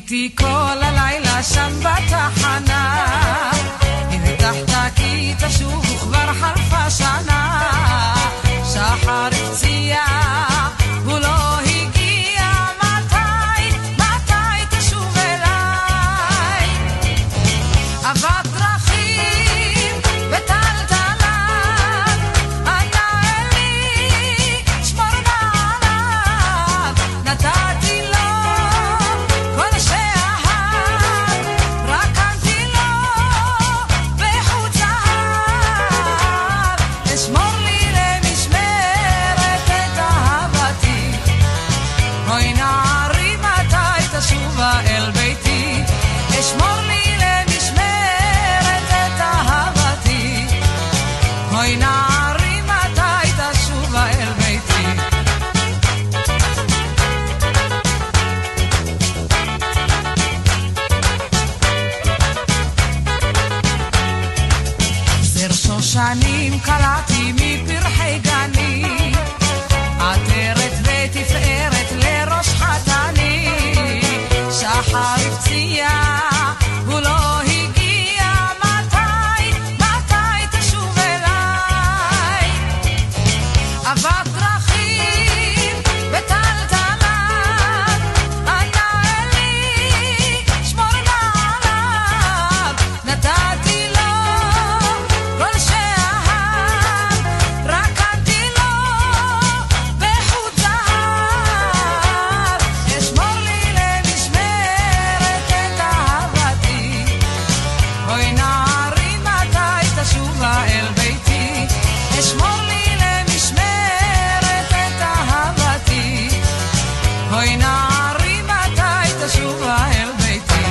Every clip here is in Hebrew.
חיכיתי כל הלילה שם בתחנה, הבטחת כי תשוב וכבר חלפה שנה. שחר הפציע הוא לא הגיע, מתי תשוב אליי? אבק דרכים וטלטלן, אנא אלי שמור נעליו. נתתי לו כל שאהב, רקמתי לו בחוט זהב. אשמור לי למשמרת את אהבתי, אוי נערי מתי תשובה אל ביתי. אשמור לי למשמרת את אהבתי, אוי נערי מתי תשובה אל ביתי. זר שושנים קלעתי מפרחי גני, עטרת ותפארת לראש חתני. שחר הפציע הוא לא הגיע, מתי תשוב אליי? אבק דרכים וטלטלן, אנא אלי שמור נעליו. נתתי לו כל שאהב, רקמתי לו בחוט זהב. אשמור לי למשמרת את אהבתי, אוי נערי מתי תשובה אל ביתי. אשמור לי למשמרת את אהבתי, אוי נערי מתי תשובה אל ביתי.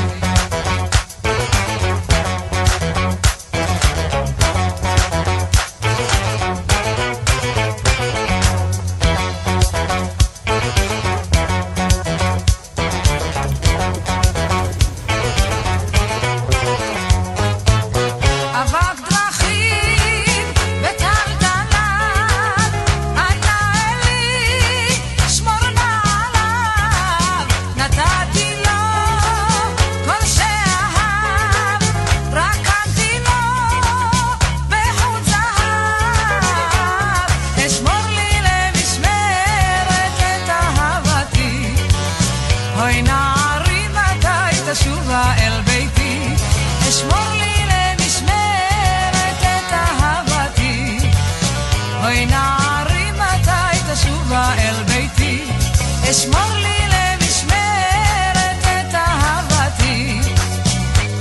אבק דרכים וטלטלן, אנא אלי שמור נעליו. נתתי לו כל שאהב, רקמתי לו בחוט זהב. אשמור לי למשמרת את אהבתי, אוי נערי מתי תשובה אל ביתי. אשמור לי למשמרת את אהבתי, אוי נערי מתי תשובה אל ביתי. אשמור לי למשמרת את אהבתי,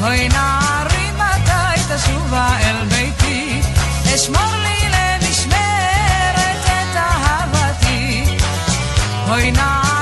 אוי נערי מתי תשובה אל ביתי. אשמור לי למשמרת את אהבתי, אוי נערי